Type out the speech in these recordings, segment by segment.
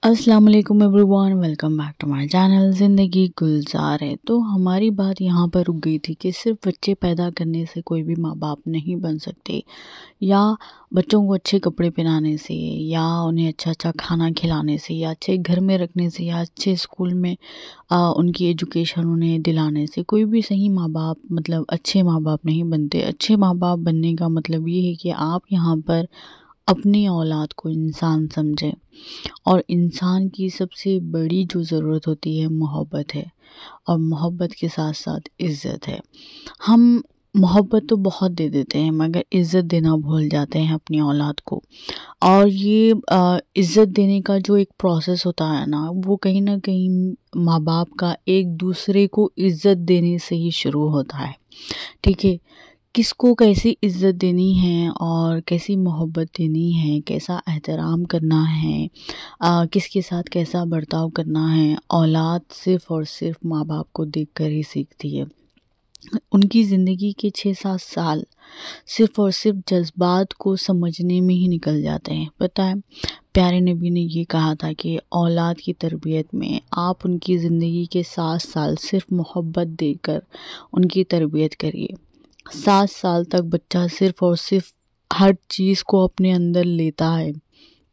السلام علیکم everyone, welcome back to my channel Zindagi Gulzar ہے۔ تو ہماری بات یہاں پر رک گئی تھی کہ صرف بچے پیدا کرنے سے کوئی بھی ماں باپ نہیں بن سکتے، یا بچوں کو اچھے کپڑے پہنانے سے، یا انہیں اچھا کھانا کھلانے سے، یا اچھے گھر میں رکھنے سے، یا اچھے اسکول میں ان کی ایجوکیشن انہیں دلانے سے کوئی بھی صحیح ماں باپ اچھے ماں باپ نہیں بنتے۔ اچھے ماں باپ بننے کا مطلب یہ ہے کہ آپ یہاں پر اپنی اولاد کو انسان سمجھیں، اور انسان کی سب سے بڑی جو ضرورت ہوتی ہے محبت ہے، اور محبت کے ساتھ ساتھ عزت ہے۔ ہم محبت تو بہت دے دیتے ہیں مگر عزت دینا بھول جاتے ہیں اپنی اولاد کو، اور یہ عزت دینے کا جو ایک پروسیس ہوتا ہے نا، وہ کہیں نہ کہیں ماں باپ کا ایک دوسرے کو عزت دینے سے ہی شروع ہوتا ہے۔ ٹھیک ہے، کس کو کیسی عزت دینی ہے اور کیسی محبت دینی ہے، کیسا احترام کرنا ہے، کس کے ساتھ کیسا برتاؤ کرنا ہے، اولاد صرف اور صرف ماں باپ کو دیکھ کر ہی سیکھتی ہے۔ ان کی زندگی کے 6-7 سال صرف اور صرف جذبات کو سمجھنے میں ہی نکل جاتے ہیں۔ پتہ ہے، پیارے نبی نے یہ کہا تھا کہ اولاد کی تربیت میں آپ ان کی زندگی کے 7 سال صرف محبت دے کر ان کی تربیت کریے۔ 7 سال تک بچہ صرف اور صرف ہر چیز کو اپنے اندر لیتا ہے،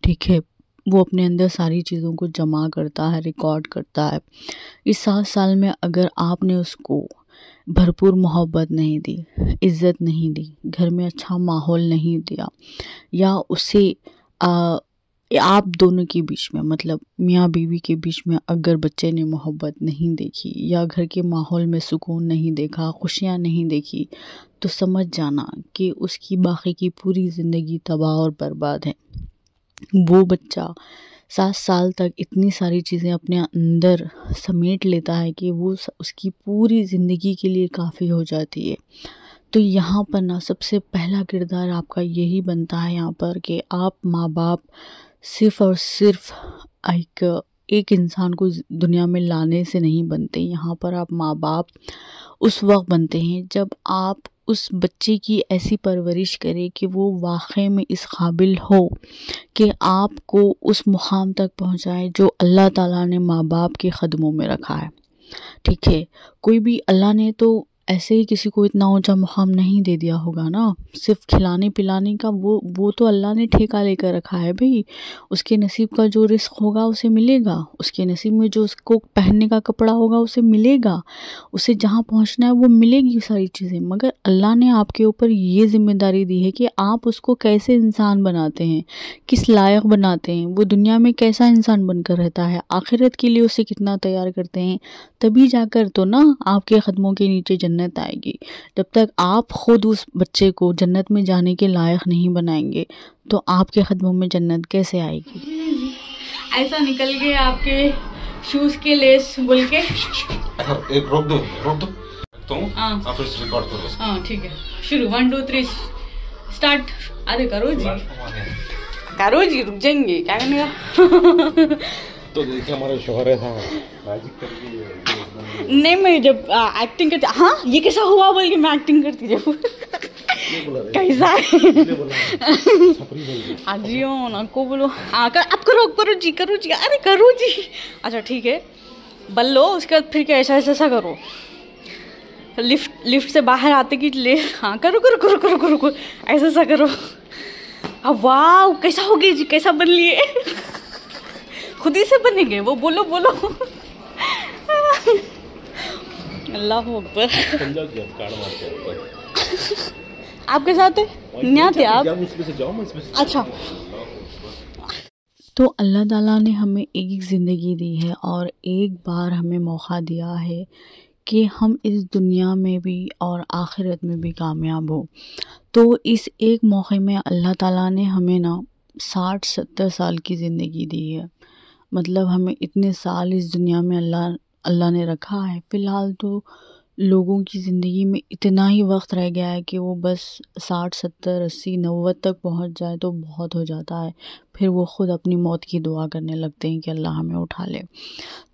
ٹھیک ہے، وہ اپنے اندر ساری چیزوں کو جمع کرتا ہے، ریکارڈ کرتا ہے۔ اس 7 سال میں اگر آپ نے اس کو بھرپور محبت نہیں دی، عزت نہیں دی، گھر میں اچھا ماحول نہیں دیا، یا اسے آپ دونوں کے بیچ میں میاں بیوی کے بیچ میں اگر بچے نے محبت نہیں دیکھی، یا گھر کے ماحول میں سکون نہیں دیکھا، خوشیاں نہیں دیکھی، تو سمجھ جانا کہ اس کی باقی کی پوری زندگی تباہ اور برباد ہے۔ وہ بچہ 7 سال تک اتنی ساری چیزیں اپنے اندر سمیٹ لیتا ہے کہ وہ اس کی پوری زندگی کے لیے کافی ہو جاتی ہے۔ تو یہاں پر سب سے پہلا کردار آپ کا یہی بنتا ہے یہاں پر کہ آپ ماں باپ صرف اور صرف ایک انسان کو دنیا میں لانے سے نہیں بنتے۔ یہاں پر آپ ماں باپ اس وقت بنتے ہیں جب آپ اس بچے کی ایسی پرورش کریں کہ وہ واقعی میں اس قابل ہو کہ آپ کو اس مقام تک پہنچائے جو اللہ تعالیٰ نے ماں باپ کے قدموں میں رکھا ہے۔ ٹھیک ہے، کوئی بھی اللہ نے تو ایسے ہی کسی کو اتنا اونچا مقام نہیں دے دیا ہوگا نا، صرف کھلانے پلانے کا وہ تو اللہ نے ٹھیکہ لے کر رکھا ہے بھئی۔ اس کے نصیب کا جو رزق ہوگا اسے ملے گا، اس کے نصیب میں جو اس کو پہننے کا کپڑا ہوگا اسے ملے گا، اسے جہاں پہنچنا ہے وہ ملے گی ساری چیزیں۔ مگر اللہ نے آپ کے اوپر یہ ذمہ داری دی ہے کہ آپ اس کو کیسے انسان بناتے ہیں، کس لائق بناتے ہیں، وہ دنیا میں کیسا انسان بن کر رہتا ہے، آخرت کے لیے اسے کتنا تیار کرتے ہیں، تبھی جا کر تو آپ کے قدموں کے نیچے جنت آئے گی۔ جب تک آپ خود اس بچے کو جنت میں جانے کے لائق نہیں بنائیں گے تو آپ کے قدموں میں جنت کیسے آئے گی؟ ایسا نکل گئے آپ کے شوز کے لیس بول کے۔ ایک روک دو تو آپ اس ریکارڈ کرو۔ ہاں ٹھیک ہے، شروع 1 2 3 اسٹارٹ۔ ارے کرو جی رک جائیں گے، کیا کرنے کا؟ تو دیکھیں ہمارے شوہر ہے نہیں، میں جب ایکٹنگ کرتی، ہاں یہ کیسا ہوا بول کے میں ایکٹنگ کرتی جب کیسا جی نا کو بولو، اب کرو جی ارے کرو جی، اچھا ٹھیک ہے بل لو، اس کے بعد پھر کیا ایسا کرو، لفٹ سے باہر آتے کی لے، ہاں کرو ایسا کرو۔ اب واو کیسا ہو گیا جی، کیسا بن لیے، خود ہی سے بنے گے وہ، بولو اللہ اکبر۔ آپ کے ساتھ نہیں آتے آپ؟ اچھا، تو اللہ تعالیٰ نے ہمیں ایک زندگی دی ہے اور ایک بار ہمیں موقع دیا ہے کہ ہم اس دنیا میں بھی اور آخرت میں بھی کامیاب ہو۔ تو اس ایک موقع میں اللہ تعالیٰ نے ہمیں 60-70 سال کی زندگی دی ہے، ہمیں اتنے سال اس دنیا میں اللہ نے رکھا ہے۔ فی الحال تو لوگوں کی زندگی میں اتنا ہی وقت رہ گیا ہے کہ وہ بس 60 70 80 90 تک پہنچ جائے تو بہت ہو جاتا ہے، پھر وہ خود اپنی موت کی دعا کرنے لگتے ہیں کہ اللہ ہمیں اٹھا لے۔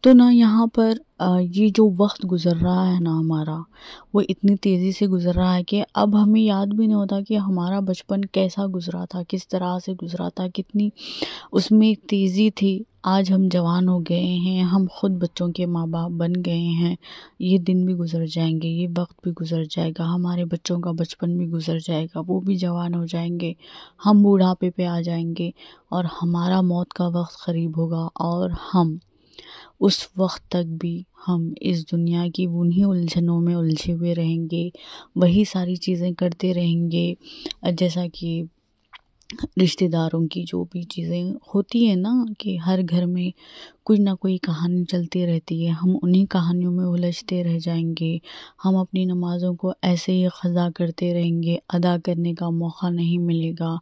تو نا یہاں پر یہ جو وقت گزر رہا ہے نا ہمارا، وہ اتنی تیزی سے گزر رہا ہے کہ اب ہمیں یاد بھی نہیں ہوتا کہ ہمارا بچپن کیسا گزرا تھا، کس طرح سے گزرا تھا، کتنی اس میں تیزی تھی۔ آج ہم جوان ہو گئے ہیں، ہم خود بچوں کے ماں باپ بن گئے ہیں، یہ دن بھی گزر جائیں گے، یہ وقت بھی گزر جائے گا، ہمارے بچوں کا بچپن بھی گزر جائے گا، وہ بھی جوان ہو جائیں گے، ہم بوڑھاپے پہ آ جائیں گے اور ہمارا موت کا وقت قریب ہوگا، اور ہم اس وقت تک بھی ہم اس دنیا کی انہی الجھنوں میں الجھے ہوئے رہیں گے، وہی ساری چیزیں کرتے رہیں گے، جیسا کہ رشتہ داروں کی جو بھی چیزیں ہوتی ہیں نا، کہ ہر گھر میں کوئی نہ کوئی کہانی چلتی رہتی ہے، ہم انہی کہانیوں میں الجھتے رہ جائیں گے، ہم اپنی نمازوں کو ایسے ہی قضا کرتے رہیں گے، ادا کرنے کا موقع نہیں ملے گا،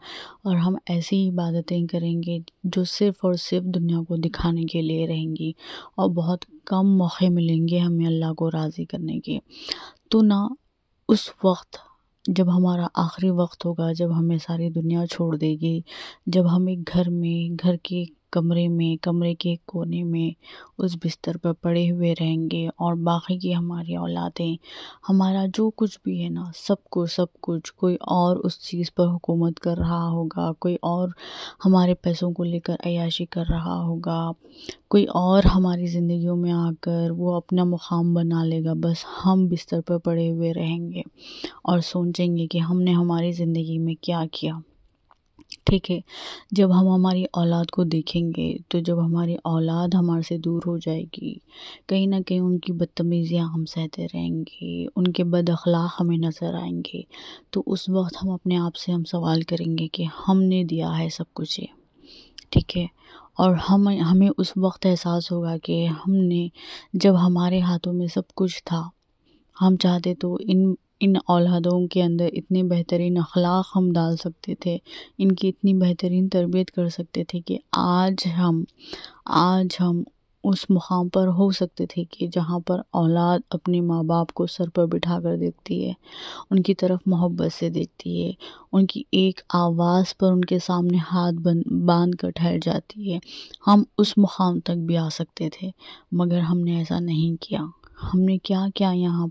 اور ہم ایسی عبادتیں کریں گے جو صرف اور صرف دنیا کو دکھانے کے لیے رہیں گی، اور بہت کم موقع ملیں گے ہمیں اللہ کو راضی کرنے کے۔ تو نا اس وقت جب ہمارا آخری وقت ہوگا، جب ہمیں ساری دنیا چھوڑ دے گی، جب ہم ایک گھر کے کمرے کے کونے میں اس بستر پر پڑے ہوئے رہیں گے، اور باقی کی ہماری اولادیں، ہمارا جو کچھ بھی ہے نا، سب کچھ کوئی اور اس چیز پر حکومت کر رہا ہوگا، کوئی اور ہمارے پیسوں کو لے کر عیاشی کر رہا ہوگا، کوئی اور ہماری زندگیوں میں آ کر وہ اپنا مقام بنا لے گا، بس ہم بستر پر پڑے ہوئے رہیں گے اور سوچیں گے کہ ہم نے ہماری زندگی میں کیا کیا۔ ٹھیک ہے، جب ہم ہماری اولاد کو دیکھیں گے، تو جب ہماری اولاد ہمارے سے دور ہو جائے گی، کہیں نہ کہیں ان کی بدتمیزیاں ہم سہتے رہیں گے، ان کے بد اخلاق ہمیں نظر آئیں گے، تو اس وقت ہم اپنے آپ سے سوال کریں گے کہ ہم نے دیا ہے سب کچھ یہ، ٹھیک ہے، اور ہمیں اس وقت احساس ہوگا کہ ہم نے، جب ہمارے ہاتھوں میں سب کچھ تھا، ہم چاہتے تو ان اولادوں کے اندر اتنے بہترین اخلاق ہم ڈال سکتے تھے، ان کی اتنی بہترین تربیت کر سکتے تھے کہ آج ہم اس مقام پر ہو سکتے تھے کہ جہاں پر اولاد اپنے ماں باپ کو سر پر بٹھا کر دیکھتی ہے، ان کی طرف محبت سے دیکھتی ہے، ان کی ایک آواز پر ان کے سامنے ہاتھ باندھ کر ٹھہر جاتی ہے۔ ہم اس مقام تک بھی آ سکتے تھے، مگر ہم نے ایسا نہیں کیا۔ ہم نے کیا کیا یہاں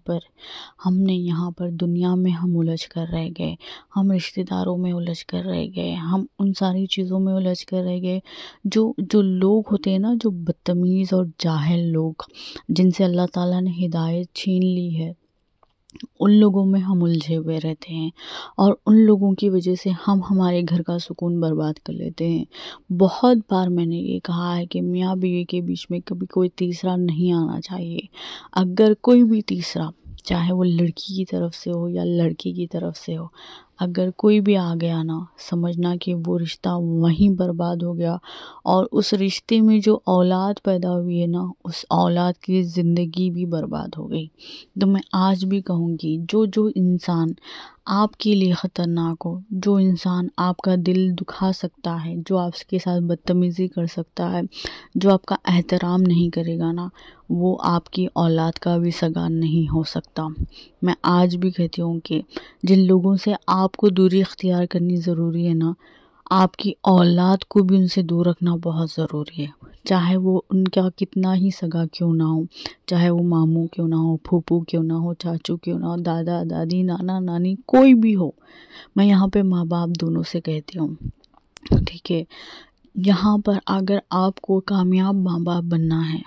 پر دنیا میں ہم الجھ کر رہ گئے، ہم رشتہ داروں میں الجھ کر رہ گئے، ہم ان ساری چیزوں میں الجھ کر رہ گئے جو لوگ ہوتے ہیں نا، جو بدتمیز اور جاہل لوگ، جن سے اللہ تعالیٰ نے ہدایت چھین لی ہے، ان لوگوں میں ہم الجھے ہوئے رہتے ہیں، اور ان لوگوں کی وجہ سے ہم ہمارے گھر کا سکون برباد کر لیتے ہیں۔ بہت بار میں نے یہ کہا ہے کہ میاں بیوی کے بیچ میں کبھی کوئی تیسرا نہیں آنا چاہیے۔ اگر کوئی بھی تیسرا، چاہے وہ لڑکی کی طرف سے ہو یا لڑکی کی طرف سے ہو، اگر کوئی بھی آ گیا نا، سمجھنا کہ وہ رشتہ وہیں برباد ہو گیا، اور اس رشتے میں جو اولاد پیدا ہوئی ہے نا، اس اولاد کی زندگی بھی برباد ہو گئی۔ تو میں آج بھی کہوں گی، جو انسان آپ کے لیے خطرناک ہو، جو انسان آپ کا دل دکھا سکتا ہے، جو آپ کے ساتھ بدتمیزی کر سکتا ہے، جو آپ کا احترام نہیں کرے گا نا، وہ آپ کی اولاد کا بھی سگا نہیں ہو سکتا۔ میں آج بھی کہتی ہوں کہ جن لوگوں سے آپ کو دوری اختیار کرنی ضروری ہے نا، آپ کی اولاد کو بھی ان سے دور رکھنا بہت ضروری ہے، چاہے وہ ان کا کتنا ہی سگا کیوں نہ ہو، چاہے وہ ماموں کیوں نہ ہو، پھوپھو کیوں نہ ہو، چاچو کیوں نہ ہو، دادا دادی، نانا نانی، کوئی بھی ہو۔ میں یہاں پہ ماں باپ دونوں سے کہتی ہوں، ٹھیک ہے، یہاں پر اگر آپ کو کامیاب ماں باپ بننا ہے،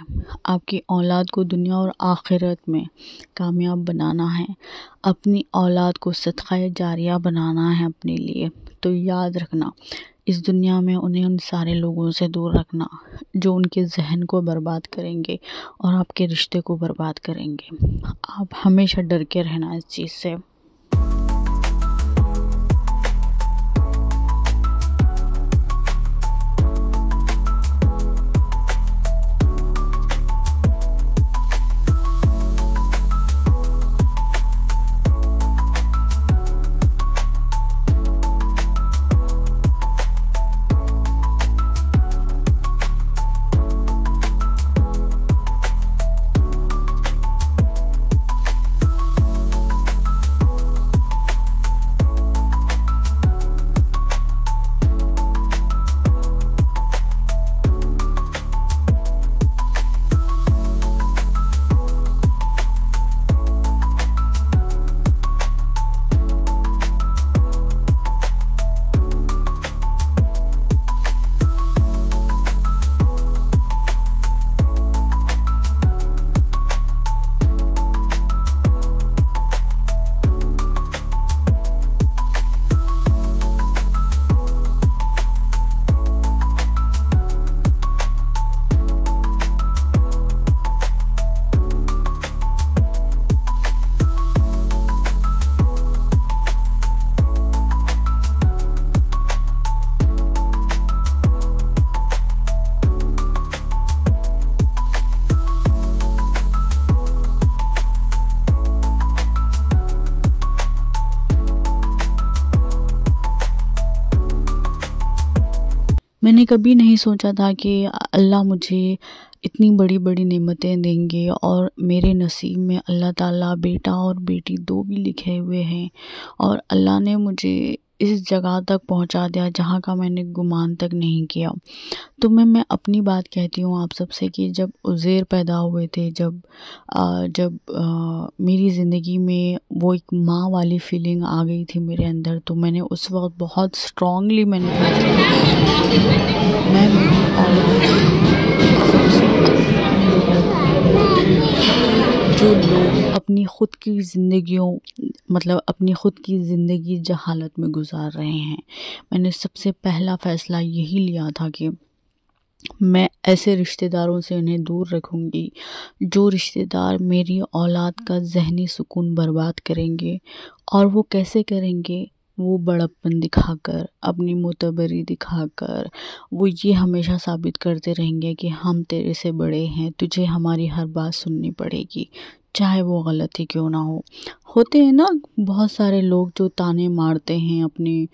آپ کی اولاد کو دنیا اور آخرت میں کامیاب بنانا ہے، اپنی اولاد کو صدقہ جاریہ بنانا ہے اپنے لیے، تو یاد رکھنا، اس دنیا میں انہیں ان سارے لوگوں سے دور رکھنا جو ان کے ذہن کو برباد کریں گے اور آپ کے رشتے کو برباد کریں گے۔ آپ ہمیشہ ڈر کے رہنا اس چیز سے۔ کبھی نہیں سوچا تھا کہ اللہ مجھے اتنی بڑی بڑی نعمتیں دیں گے، اور میرے نصیب میں اللہ تعالیٰ بیٹا اور بیٹی دو بھی لکھے ہوئے ہیں، اور اللہ نے مجھے اس جگہ تک پہنچا دیا جہاں کا میں نے گمان تک نہیں کیا۔ تو میں اپنی بات کہتی ہوں آپ سب سے کہ جب عزیر پیدا ہوئے تھے، جب میری زندگی میں وہ ایک ماں والی فیلنگ آ گئی تھی میرے اندر، تو میں نے اس وقت بہت اسٹرانگلی میں نے فیصلہ کیا، میں میری اولاد جو لوگ اپنی خود کی زندگیوں اپنی خود کی زندگی جہالت میں گزار رہے ہیں، میں نے سب سے پہلا فیصلہ یہی لیا تھا کہ میں ایسے رشتہ داروں سے انہیں دور رکھوں گی جو رشتہ دار میری اولاد کا ذہنی سکون برباد کریں گے۔ اور وہ کیسے کریں گے؟ وہ بڑپن دکھا کر، اپنی معتبری دکھا کر، وہ یہ ہمیشہ ثابت کرتے رہیں گے کہ ہم تیرے سے بڑے ہیں، تجھے ہماری ہر بات سننی پڑے گی، چاہے وہ غلط ہی کیوں نہ ہو۔ ہوتے ہیں نا بہت سارے لوگ جو تانے مارتے ہیں، اپنے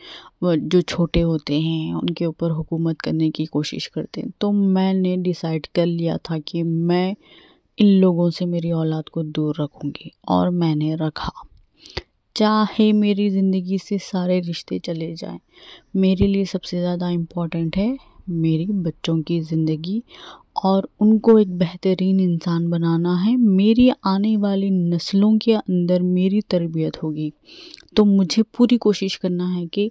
جو چھوٹے ہوتے ہیں ان کے اوپر حکومت کرنے کی کوشش کرتے ہیں۔ تو میں نے ڈیسائیڈ کر لیا تھا کہ میں ان لوگوں سے میری اولاد کو دور رکھوں گی، اور میں نے رکھا۔ چاہے میری زندگی سے سارے رشتے چلے جائیں، میرے لیے سب سے زیادہ امپورٹنٹ ہے میری بچوں کی زندگی، اور ان کو ایک بہترین انسان بنانا ہے۔ میری آنے والی نسلوں کے اندر میری تربیت ہوگی، تو مجھے پوری کوشش کرنا ہے کہ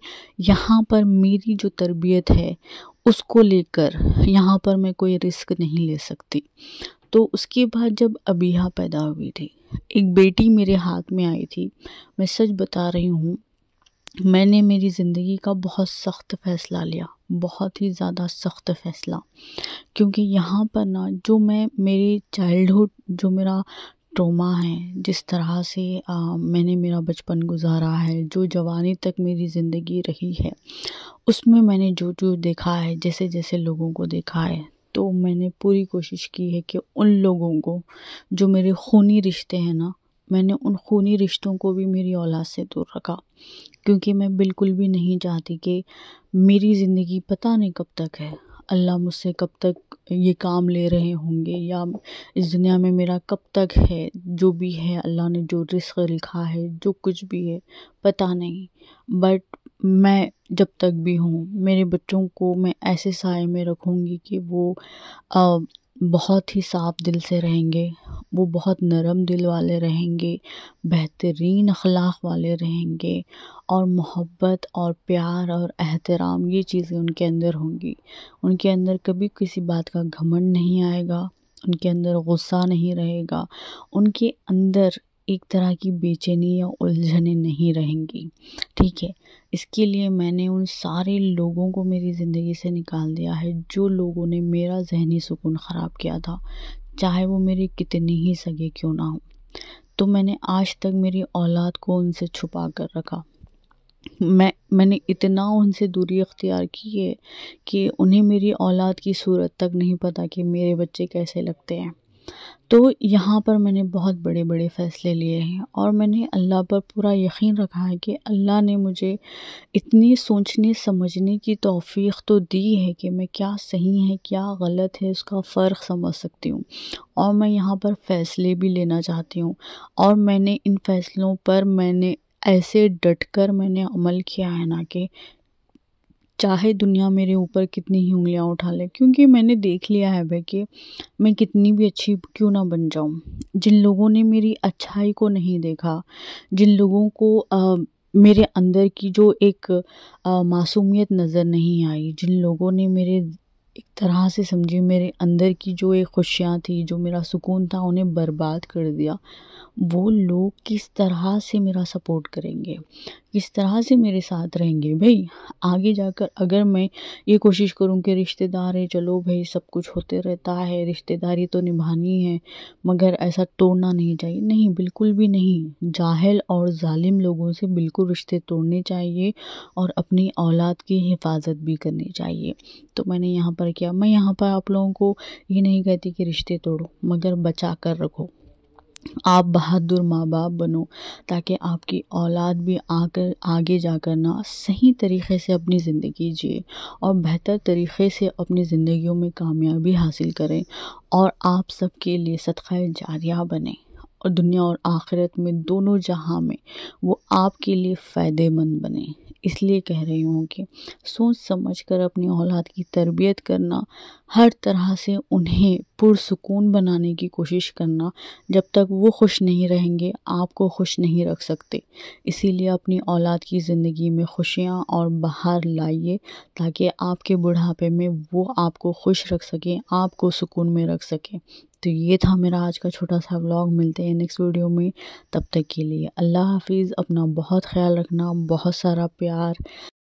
یہاں پر میری جو تربیت ہے اس کو لے کر یہاں پر میں کوئی رسک نہیں لے سکتی۔ تو اس کے بعد جب ابیہا پیدا ہوئی تھی، ایک بیٹی میرے ہاتھ میں آئی تھی، میں سچ بتا رہی ہوں، میں نے میری زندگی کا بہت سخت فیصلہ لیا، بہت ہی زیادہ سخت فیصلہ، کیونکہ یہاں پر جو میں میری چائلڈہڈ جو میرا ٹروما ہے، جس طرح سے میں نے میرا بچپن گزارا ہے، جو جوانی تک میری زندگی رہی ہے، اس میں نے جو دیکھا ہے، جیسے جیسے لوگوں کو دیکھا ہے، تو میں نے پوری کوشش کی ہے کہ ان لوگوں کو جو میرے خونی رشتے ہیں میں نے ان خونی رشتوں کو بھی میری اولاد سے دور رکھا، کیونکہ میں بالکل بھی نہیں چاہتی کہ میری زندگی پتہ نہیں کب تک ہے، اللہ مجھ سے کب تک یہ کام لے رہے ہوں گے، یا اس دنیا میں میرا کب تک ہے، جو بھی ہے اللہ نے جو رزق لکھا ہے، جو کچھ بھی ہے پتہ نہیں، بٹ میں جب تک بھی ہوں میرے بچوں کو میں ایسے سائے میں رکھوں گی کہ وہ بہت ہی صاف دل سے رہیں گے، وہ بہت نرم دل والے رہیں گے، بہترین اخلاق والے رہیں گے، اور محبت اور پیار اور احترام یہ چیزیں ان کے اندر ہوں گی۔ ان کے اندر کبھی کسی بات کا گھمنڈ نہیں آئے گا، ان کے اندر غصہ نہیں رہے گا، ان کے اندر ایک طرح کی بے چینی یا الجھنیں نہیں رہیں گی، ٹھیک ہے۔ اس کے لیے میں نے ان سارے لوگوں کو میری زندگی سے نکال دیا ہے جو لوگوں نے میرا ذہنی سکون خراب کیا تھا، چاہے وہ میرے کتنے ہی سگے کیوں نہ ہوں۔ تو میں نے آج تک میری اولاد کو ان سے چھپا کر رکھا، میں نے اتنا ان سے دوری اختیار کی ہے کہ انہیں میری اولاد کی صورت تک نہیں پتہ کہ میرے بچے کیسے لگتے ہیں۔ تو یہاں پر میں نے بہت بڑے بڑے فیصلے لیے ہیں، اور میں نے اللہ پر پورا یقین رکھا ہے کہ اللہ نے مجھے اتنی سوچنے سمجھنے کی توفیق تو دی ہے کہ میں کیا صحیح ہے کیا غلط ہے اس کا فرق سمجھ سکتی ہوں، اور میں یہاں پر فیصلے بھی لینا چاہتی ہوں، اور میں نے ان فیصلوں پر میں نے ایسے ڈٹ کر میں نے عمل کیا ہے کہ چاہے دنیا میرے اوپر کتنی ہی انگلیاں اٹھا لے، کیونکہ میں نے دیکھ لیا ہے کہ میں کتنی بھی اچھی کیوں نہ بن جاؤں، جن لوگوں نے میری اچھائی کو نہیں دیکھا، جن لوگوں کو میرے اندر کی جو ایک معصومیت نظر نہیں آئی، جن لوگوں نے میرے ایک طرح سے سمجھی میرے اندر کی جو ایک خوشیاں تھی، جو میرا سکون تھا، انہیں برباد کر دیا، وہ لوگ کس طرح سے میرا سپورٹ کریں گے، کس طرح سے میرے ساتھ رہیں گے؟ بھئی آگے جا کر اگر میں یہ کوشش کروں کہ رشتہ دار ہے، چلو بھئی سب کچھ ہوتے رہتا ہے، رشتہ داری تو نبھانی ہے، مگر ایسا توڑنا نہیں چاہیے، نہیں، بالکل بھی نہیں، جاہل اور ظالم لوگوں سے بالکل رشتے توڑنے چاہیے، اور اپنی اولاد کی حفاظت بھی کرنی چاہیے۔ تو میں نے یہاں پر کیا، میں یہاں پر آپ لوگوں کو یہ نہیں کہتی کہ رشتے توڑو، مگر بچا کر رکھو، آپ بہادر ماں باپ بنو تاکہ آپ کی اولاد بھی آگے جا کر نا صحیح طریقے سے اپنی زندگی جیے اور بہتر طریقے سے اپنی زندگیوں میں کامیابی حاصل کریں، اور آپ سب کے لیے صدقہ جاریہ بنیں، اور دنیا اور آخرت میں دونوں جہاں میں وہ آپ کے لیے فائدے مند بنیں۔ اس لیے کہہ رہی ہوں کہ سوچ سمجھ کر اپنی اولاد کی تربیت کرنا، ہر طرح سے انہیں پرسکون بنانے کی کوشش کرنا۔ جب تک وہ خوش نہیں رہیں گے آپ کو خوش نہیں رکھ سکتے، اسی لیے اپنی اولاد کی زندگی میں خوشیاں اور بہار لائیے تاکہ آپ کے بڑھاپے میں وہ آپ کو خوش رکھ سکیں، آپ کو سکون میں رکھ سکیں۔ تو یہ تھا میرا آج کا چھوٹا سا ولاگ، ملتے ہیں نیکسٹ ویڈیو میں، تب تک کے لیے اللہ حافظ، اپنا بہت خیال رکھنا، بہت سارا پیار۔